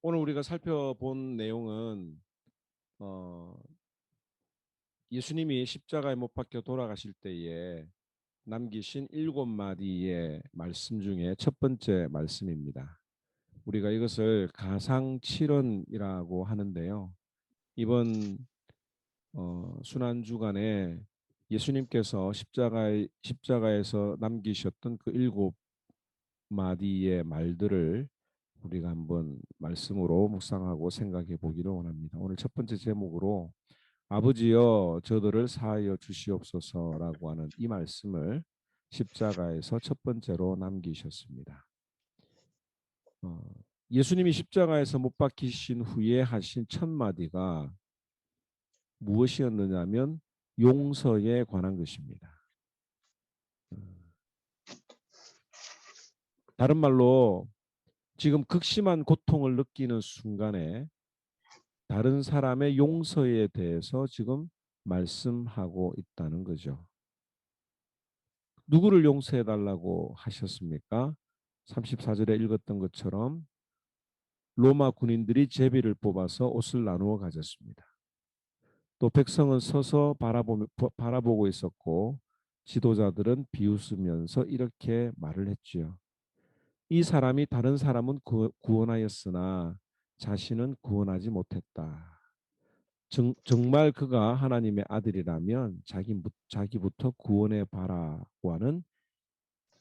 오늘 우리가 살펴본 내용은 어, 예수님이 십자가에 못 박혀 돌아가실 때에 남기신 7마디의 말씀 중에 첫 번째 말씀입니다. 우리가 이것을 가상칠언이라고 하는데요. 이번 순환주간에 예수님께서 십자가에서 남기셨던 그 7마디의 말들을 우리가 한번 말씀으로 묵상하고 생각해 보기를 원합니다. 오늘 첫 번째 제목으로 아버지여 저들을 사하여 주시옵소서라고 하는 이 말씀을 십자가에서 첫 번째로 남기셨습니다. 어, 예수님이 십자가에서 못 박히신 후에 하신 첫 마디가 무엇이었느냐면 용서에 관한 것입니다. 어, 다른 말로 지금 극심한 고통을 느끼는 순간에 다른 사람의 용서에 대해서 지금 말씀하고 있다는 거죠. 누구를 용서해 달라고 하셨습니까? 34절에 읽었던 것처럼 로마 군인들이 제비를 뽑아서 옷을 나누어 가졌습니다. 또 백성은 서서 바라보고 있었고 지도자들은 비웃으면서 이렇게 말을 했지요. 이 사람이 다른 사람은 구원하였으나 자신은 구원하지 못했다. 정말 그가 하나님의 아들이라면 자기부터 구원해 봐라고 하는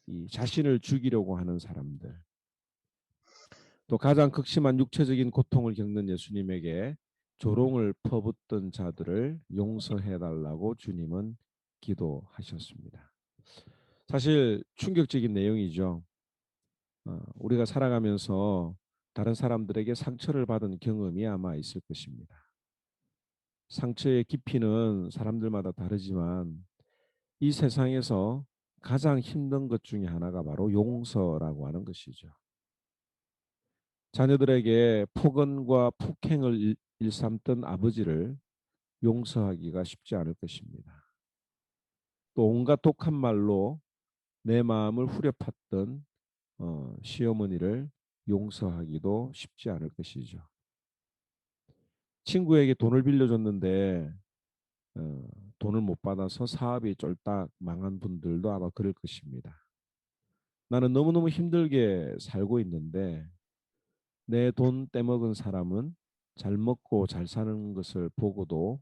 이 자신을 죽이려고 하는 사람들. 또 가장 극심한 육체적인 고통을 겪는 예수님에게 조롱을 퍼붓던 자들을 용서해 달라고 주님은 기도하셨습니다. 사실 충격적인 내용이죠. 우리가 살아가면서 다른 사람들에게 상처를 받은 경험이 아마 있을 것입니다. 상처의 깊이는 사람들마다 다르지만 이 세상에서 가장 힘든 것 중에 하나가 바로 용서라고 하는 것이죠. 자녀들에게 폭언과 폭행을 일삼던 아버지를 용서하기가 쉽지 않을 것입니다. 또 온갖 독한 말로 내 마음을 후려팠던 시어머니를 용서하기도 쉽지 않을 것이죠. 친구에게 돈을 빌려줬는데 어, 돈을 못 받아서 사업이 쫄딱 망한 분들도 아마 그럴 것입니다. 나는 너무너무 힘들게 살고 있는데 내 돈 떼먹은 사람은 잘 먹고 잘 사는 것을 보고도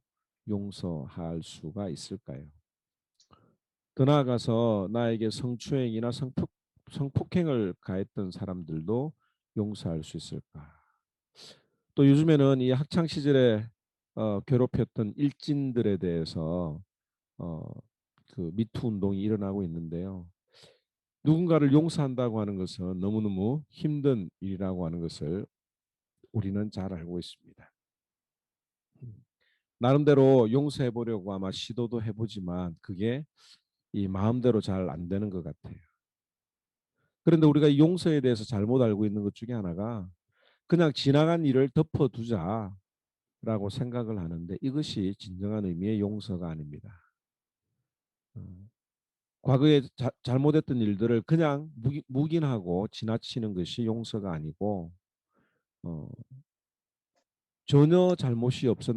용서할 수가 있을까요? 더 나아가서 나에게 성추행이나 성폭행을 가했던 사람들도 용서할 수 있을까? 또 요즘에는 이 학창 시절에 괴롭혔던 일진들에 대해서 어, 그 미투 운동이 일어나고 있는데요. 누군가를 용서한다고 하는 것은 너무너무 힘든 일이라고 하는 것을 우리는 잘 알고 있습니다. 나름대로 용서해 보려고 아마 시도도 해보지만 그게 이 마음대로 잘 안 되는 것 같아요. 그런데 우리가 이 용서에 대해서 잘못 알고 있는 것 중에 하나가 그냥 지나간 일을 덮어두자라고 생각을 하는데 이것이 진정한 의미의 용서가 아닙니다. 어, 과거에 잘못했던 일들을 그냥 묵인하고 지나치는 것이 용서가 아니고 어, 전혀 잘못이 없었,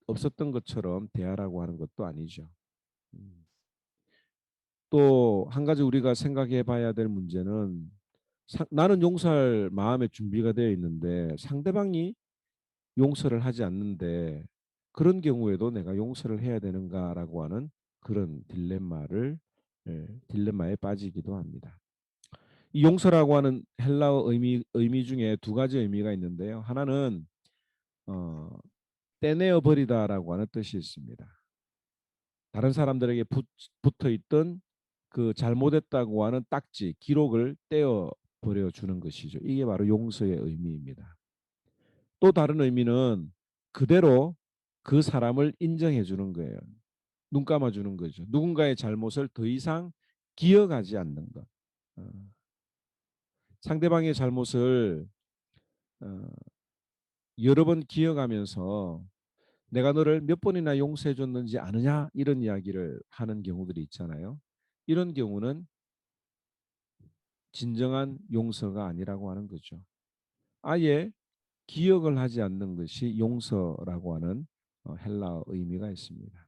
없었던 것처럼 대하라고 하는 것도 아니죠. 음. 또한 가지 우리가 생각해 봐야 될 문제는 나는 용서할 마음의 준비가 되어 있는데 상대방이 용서를 하지 않는데 그런 경우에도 내가 용서를 해야 되는가라고 하는 그런 딜레마에 빠지기도 합니다. 이 용서라고 하는 헬라어 의미 중에 두 가지 의미가 있는데요. 하나는 어, 떼내어 버리다라고 하는 뜻이 있습니다. 다른 사람들에게 붙어 있던 그 잘못했다고 하는 딱지, 기록을 떼어 버려 주는 것이죠. 이게 바로 용서의 의미입니다. 또 다른 의미는 그대로 그 사람을 인정해 주는 거예요. 눈 감아 주는 거죠. 누군가의 잘못을 더 이상 기억하지 않는 것. 어, 상대방의 잘못을 어, 여러 번 기억하면서 내가 너를 몇 번이나 용서해 줬는지 아느냐 이런 이야기를 하는 경우들이 있잖아요. 이런 경우는 진정한 용서가 아니라고 하는 거죠. 아예 기억을 하지 않는 것이 용서라고 하는 헬라어 의미가 있습니다.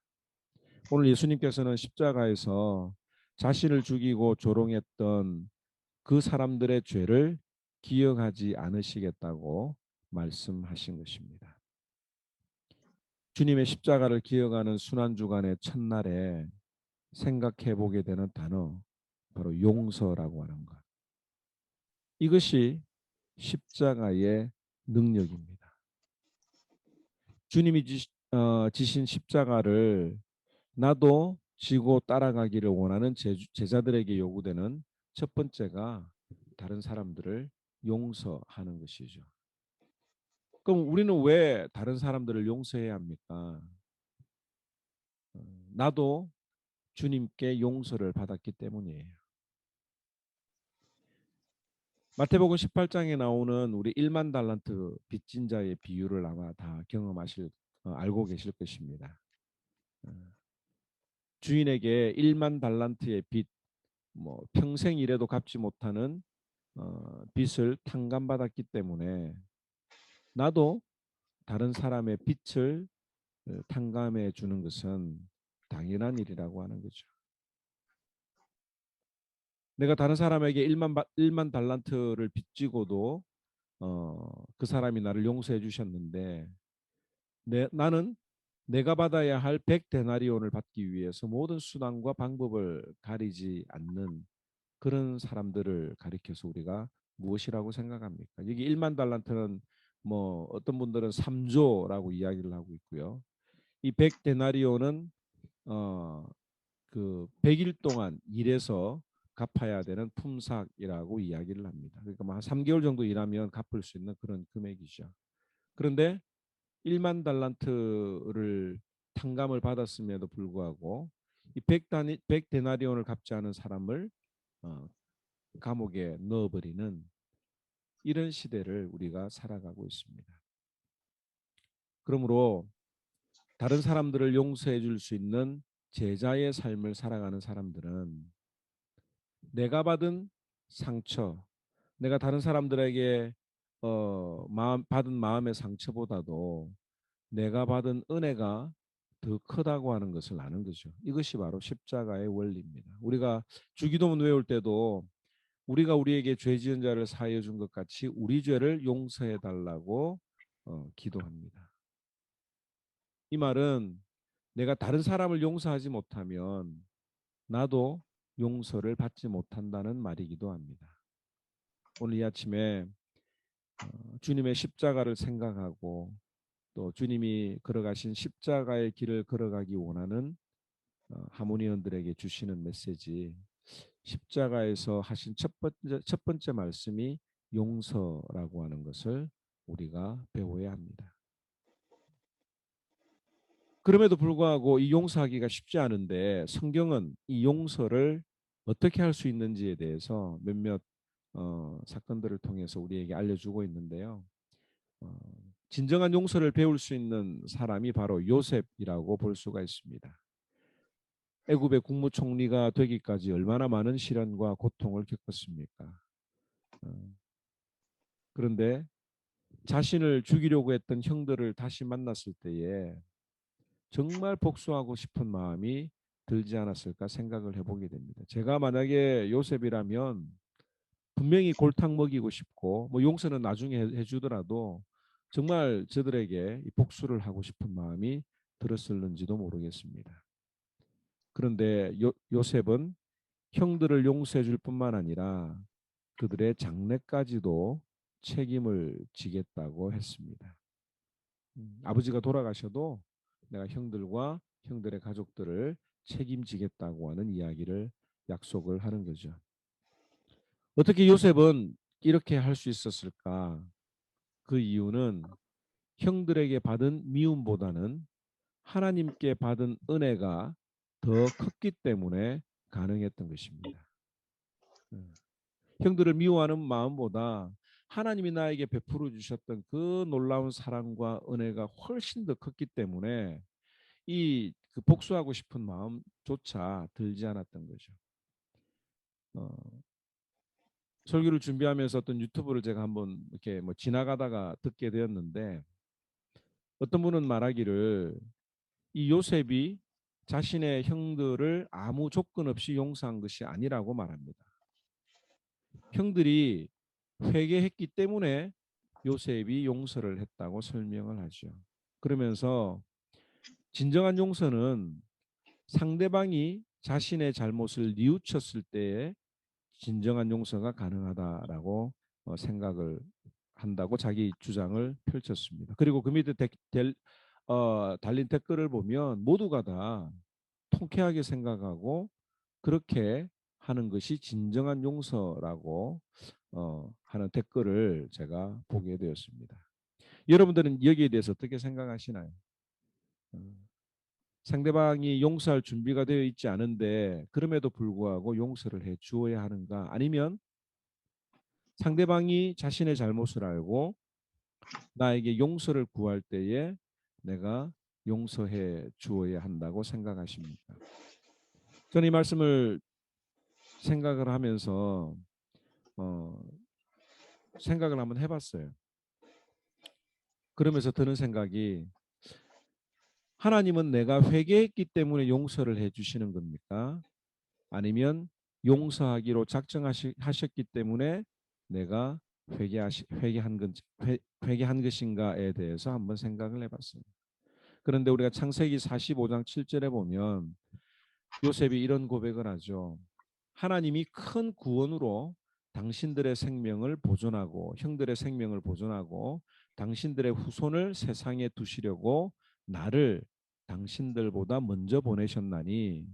오늘 예수님께서는 십자가에서 자신을 죽이고 조롱했던 그 사람들의 죄를 기억하지 않으시겠다고 말씀하신 것입니다. 주님의 십자가를 기억하는 순환주간의 첫날에 생각해 보게 되는 단어, 바로 용서라고 하는 것. 이것이 십자가의 능력입니다. 주님이 지신 십자가를 나도 지고 따라가기를 원하는 제자들에게 요구되는 첫 번째가 다른 사람들을 용서하는 것이죠. 그럼 우리는 왜 다른 사람들을 용서해야 합니까? 나도 주님께 용서를 받았기 때문이에요. 마태복음 18장에 나오는 우리 1만 달란트 빚진 자의 비유를 아마 다 알고 계실 것입니다. 어, 주인에게 1만 달란트의 빚, 뭐 평생 일해도 갚지 못하는 빚을 탕감받았기 때문에 나도 다른 사람의 빚을 탕감해 주는 것은 당연한 일이라고 하는 거죠. 내가 다른 사람에게 1만 달란트를 빚지고도 그 사람이 나를 용서해 주셨는데 나는 내가 받아야 할 100데나리온을 받기 위해서 모든 수단과 방법을 가리지 않는 그런 사람들을 가리켜서 우리가 무엇이라고 생각합니까? 여기 1만 달란트는 뭐 어떤 분들은 3조라고 이야기를 하고 있고요. 이 100데나리온은 그 100일 동안 일해서 갚아야 되는 품삯이라고 이야기를 합니다. 그러니까 한 3개월 정도 일하면 갚을 수 있는 그런 금액이죠. 그런데 1만 달란트를 탕감을 받았음에도 불구하고 이 100데나리온을 갚지 않은 사람을 어, 감옥에 넣어버리는 이런 시대를 우리가 살아가고 있습니다. 그러므로 다른 사람들을 용서해 줄 수 있는 제자의 삶을 살아가는 사람들은 내가 받은 상처, 내가 다른 사람들에게 받은 마음의 상처보다도 내가 받은 은혜가 더 크다고 하는 것을 아는 거죠. 이것이 바로 십자가의 원리입니다. 우리가 주기도문 외울 때도 우리가 우리에게 죄 지은 자를 사하여 준 것 같이 우리 죄를 용서해 달라고 기도합니다. 이 말은 내가 다른 사람을 용서하지 못하면 나도 용서를 받지 못한다는 말이기도 합니다. 오늘 이 아침에 주님의 십자가를 생각하고 또 주님이 걸어가신 십자가의 길을 걸어가기 원하는 하모니언들에게 주시는 메시지, 십자가에서 하신 첫 번째 말씀이 용서라고 하는 것을 우리가 배워야 합니다. 그럼에도 불구하고 이 용서하기가 쉽지 않은데 성경은 이 용서를 어떻게 할 수 있는지에 대해서 몇몇 사건들을 통해서 우리에게 알려주고 있는데요. 어, 진정한 용서를 배울 수 있는 사람이 바로 요셉이라고 볼 수가 있습니다. 애굽의 국무총리가 되기까지 얼마나 많은 시련과 고통을 겪었습니까? 어, 그런데 자신을 죽이려고 했던 형들을 다시 만났을 때에 정말 복수하고 싶은 마음이 들지 않았을까 생각을 해보게 됩니다. 제가 만약에 요셉이라면 분명히 골탕 먹이고 싶고 뭐 용서는 나중에 해주더라도 정말 저들에게 복수를 하고 싶은 마음이 들었을는지도 모르겠습니다. 그런데 요셉은 형들을 용서해 줄 뿐만 아니라 그들의 장래까지도 책임을 지겠다고 했습니다. 아버지가 돌아가셔도 내가 형들과 형들의 가족들을 책임지겠다고 하는 이야기를 약속을 하는 거죠. 어떻게 요셉은 이렇게 할 수 있었을까? 그 이유는 형들에게 받은 미움보다는 하나님께 받은 은혜가 더 컸기 때문에 가능했던 것입니다. 형들을 미워하는 마음보다 하나님이 나에게 베풀어 주셨던 그 놀라운 사랑과 은혜가 훨씬 더 컸기 때문에 그 복수하고 싶은 마음조차 들지 않았던 거죠. 어, 설교를 준비하면서 어떤 유튜브를 제가 한번 이렇게 뭐 지나가다가 듣게 되었는데 어떤 분은 말하기를 이 요셉이 자신의 형들을 아무 조건 없이 용서한 것이 아니라고 말합니다. 형들이 회개했기 때문에 요셉이 용서를 했다고 설명을 하죠. 그러면서 진정한 용서는 상대방이 자신의 잘못을 뉘우쳤을 때에 진정한 용서가 가능하다라고 생각을 한다고 자기 주장을 펼쳤습니다. 그리고 그 밑에 달린 댓글을 보면 모두가 다 통쾌하게 생각하고 그렇게 하는 것이 진정한 용서라고 하는 댓글을 제가 보게 되었습니다. 여러분들은 여기에 대해서 어떻게 생각하시나요? 어, 상대방이 용서할 준비가 되어 있지 않은데 그럼에도 불구하고 용서를 해 주어야 하는가? 아니면 상대방이 자신의 잘못을 알고 나에게 용서를 구할 때에 내가 용서해 주어야 한다고 생각하십니까? 저는 이 말씀을 생각을 하면서 어, 생각을 한번 해봤어요. 그러면서 드는 생각이 하나님은 내가 회개했기 때문에 용서를 해주시는 겁니까? 아니면 용서하기로 작정하셨기 때문에 내가 회개한 것인가에 대해서 한번 생각을 해봤어요. 그런데 우리가 창세기 45장 7절에 보면 요셉이 이런 고백을 하죠. 하나님이 큰 구원으로 당신들의 생명을 보존하고 형들의 생명을 보존하고 당신들의 후손을 세상에 두시려고 나를 당신들보다 먼저 보내셨나니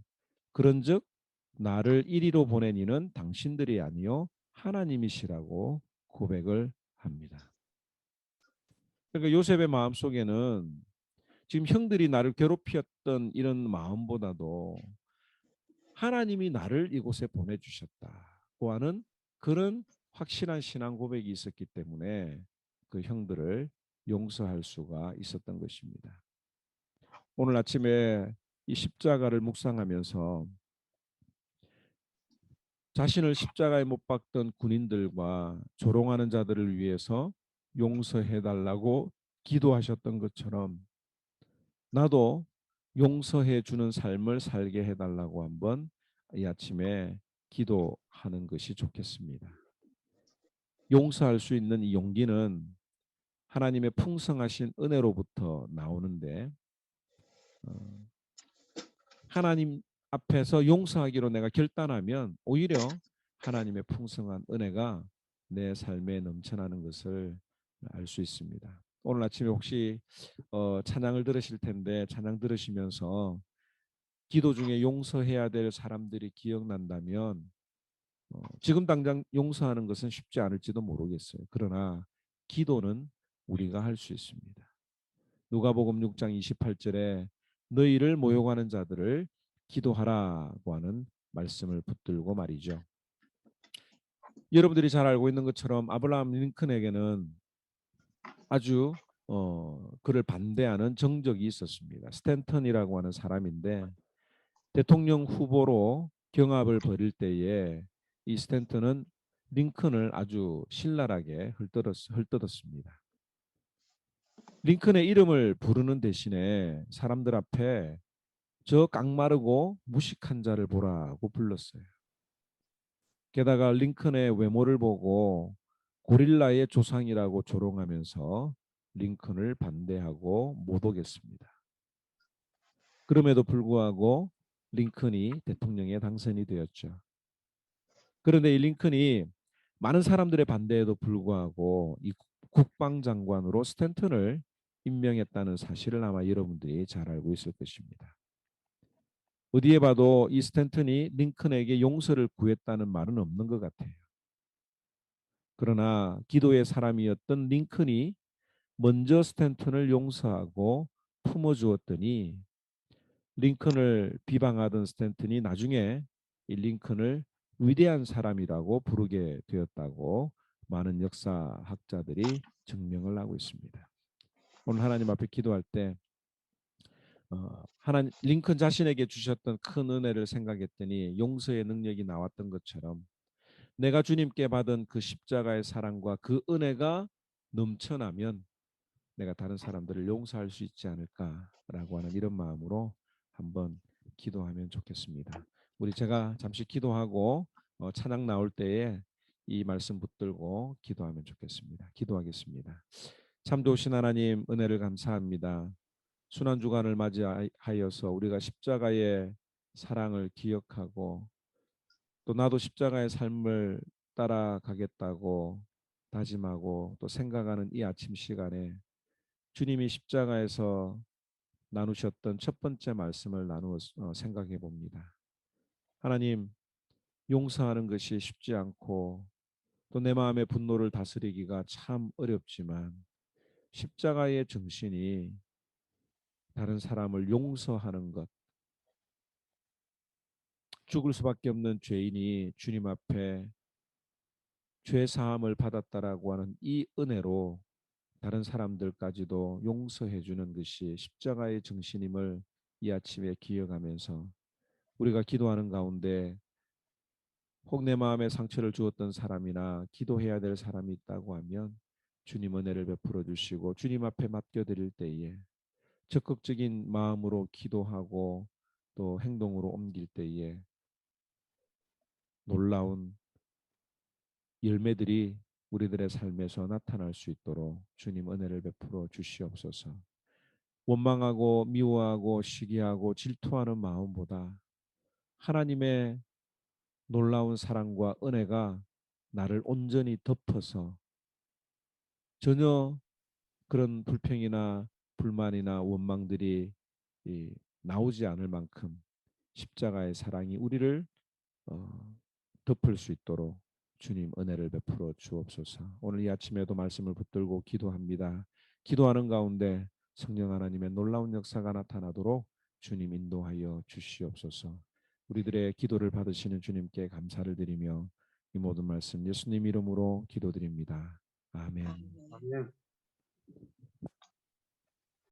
그런즉 나를 이리로 보낸 이는 당신들이 아니요 하나님이시라고 고백을 합니다. 그러니까 요셉의 마음속에는 지금 형들이 나를 괴롭혔던 이런 마음보다도 하나님이 나를 이곳에 보내주셨다고 하는 그런 확실한 신앙 고백이 있었기 때문에 그 형들을 용서할 수가 있었던 것입니다. 오늘 아침에 이 십자가를 묵상하면서 자신을 십자가에 못 박던 군인들과 조롱하는 자들을 위해서 용서해 달라고 기도하셨던 것처럼 나도 용서해 주는 삶을 살게 해달라고 한번 이 아침에 기도하는 것이 좋겠습니다. 용서할 수 있는 이 용기는 하나님의 풍성하신 은혜로부터 나오는데 어, 하나님 앞에서 용서하기로 내가 결단하면 오히려 하나님의 풍성한 은혜가 내 삶에 넘쳐나는 것을 알 수 있습니다. 오늘 아침에 혹시 찬양을 들으실 텐데 찬양 들으시면서 기도 중에 용서해야 될 사람들이 기억난다면 지금 당장 용서하는 것은 쉽지 않을지도 모르겠어요. 그러나 기도는 우리가 할 수 있습니다. 누가복음 6장 28절에 너희를 모욕하는 자들을 기도하라고 하는 말씀을 붙들고 말이죠. 여러분들이 잘 알고 있는 것처럼 아브라함 링컨에게는 아주 그를 반대하는 정적이 있었습니다. 스탠턴이라고 하는 사람인데 대통령 후보로 경합을 벌일 때에 이 스탠턴은 링컨을 아주 신랄하게 헐뜯었습니다. 링컨의 이름을 부르는 대신에 사람들 앞에 저 깡마르고 무식한 자를 보라고 불렀어요. 게다가 링컨의 외모를 보고 고릴라의 조상이라고 조롱하면서 링컨을 반대하고 못 오겠습니다. 그럼에도 불구하고 링컨이 대통령에 당선이 되었죠. 그런데 이 링컨이 많은 사람들의 반대에도 불구하고 이 국방장관으로 스탠턴을 임명했다는 사실을 아마 여러분들이 잘 알고 있을 것입니다. 어디에 봐도 이 스탠턴이 링컨에게 용서를 구했다는 말은 없는 것 같아요. 그러나 기도의 사람이었던 링컨이 먼저 스탠턴을 용서하고 품어주었더니 링컨을 비방하던 스탠턴이 나중에 이 링컨을 위대한 사람이라고 부르게 되었다고 많은 역사학자들이 증명을 하고 있습니다. 오늘 하나님 앞에 기도할 때 하나님 링컨 자신에게 주셨던 큰 은혜를 생각했더니 용서의 능력이 나왔던 것처럼 내가 주님께 받은 그 십자가의 사랑과 그 은혜가 넘쳐나면 내가 다른 사람들을 용서할 수 있지 않을까라고 하는 이런 마음으로 한번 기도하면 좋겠습니다. 우리 제가 잠시 기도하고 찬양 나올 때에 이 말씀 붙들고 기도하면 좋겠습니다. 기도하겠습니다. 참 좋으신 하나님 은혜를 감사합니다. 순환 주간을 맞이하여서 우리가 십자가의 사랑을 기억하고 또 나도 십자가의 삶을 따라가겠다고 다짐하고 또 생각하는 이 아침 시간에 주님이 십자가에서 나누셨던 첫 번째 말씀을 나누어 생각해 봅니다. 하나님, 용서하는 것이 쉽지 않고 또 내 마음의 분노를 다스리기가 참 어렵지만 십자가의 정신이 다른 사람을 용서하는 것, 죽을 수밖에 없는 죄인이 주님 앞에 죄 사함을 받았다라고 하는 이 은혜로 다른 사람들까지도 용서해 주는 것이 십자가의 정신임을 이 아침에 기억하면서 우리가 기도하는 가운데 혹 내 마음에 상처를 주었던 사람이나 기도해야 될 사람이 있다고 하면 주님 은혜를 베풀어 주시고 주님 앞에 맡겨드릴 때에 적극적인 마음으로 기도하고 또 행동으로 옮길 때에 놀라운 열매들이 우리들의 삶에서 나타날 수 있도록 주님 은혜를 베풀어 주시옵소서. 원망하고 미워하고 시기하고 질투하는 마음보다 하나님의 놀라운 사랑과 은혜가 나를 온전히 덮어서 전혀 그런 불평이나 불만이나 원망들이 나오지 않을 만큼 십자가의 사랑이 우리를 어, 덮을 수 있도록 주님 은혜를 베풀어 주옵소서. 오늘 이 아침에도 말씀을 붙들고 기도합니다. 기도하는 가운데 성령 하나님의 놀라운 역사가 나타나도록 주님 인도하여 주시옵소서. 우리들의 기도를 받으시는 주님께 감사를 드리며 이 모든 말씀 예수님 이름으로 기도드립니다. 아멘. 아멘. 아멘.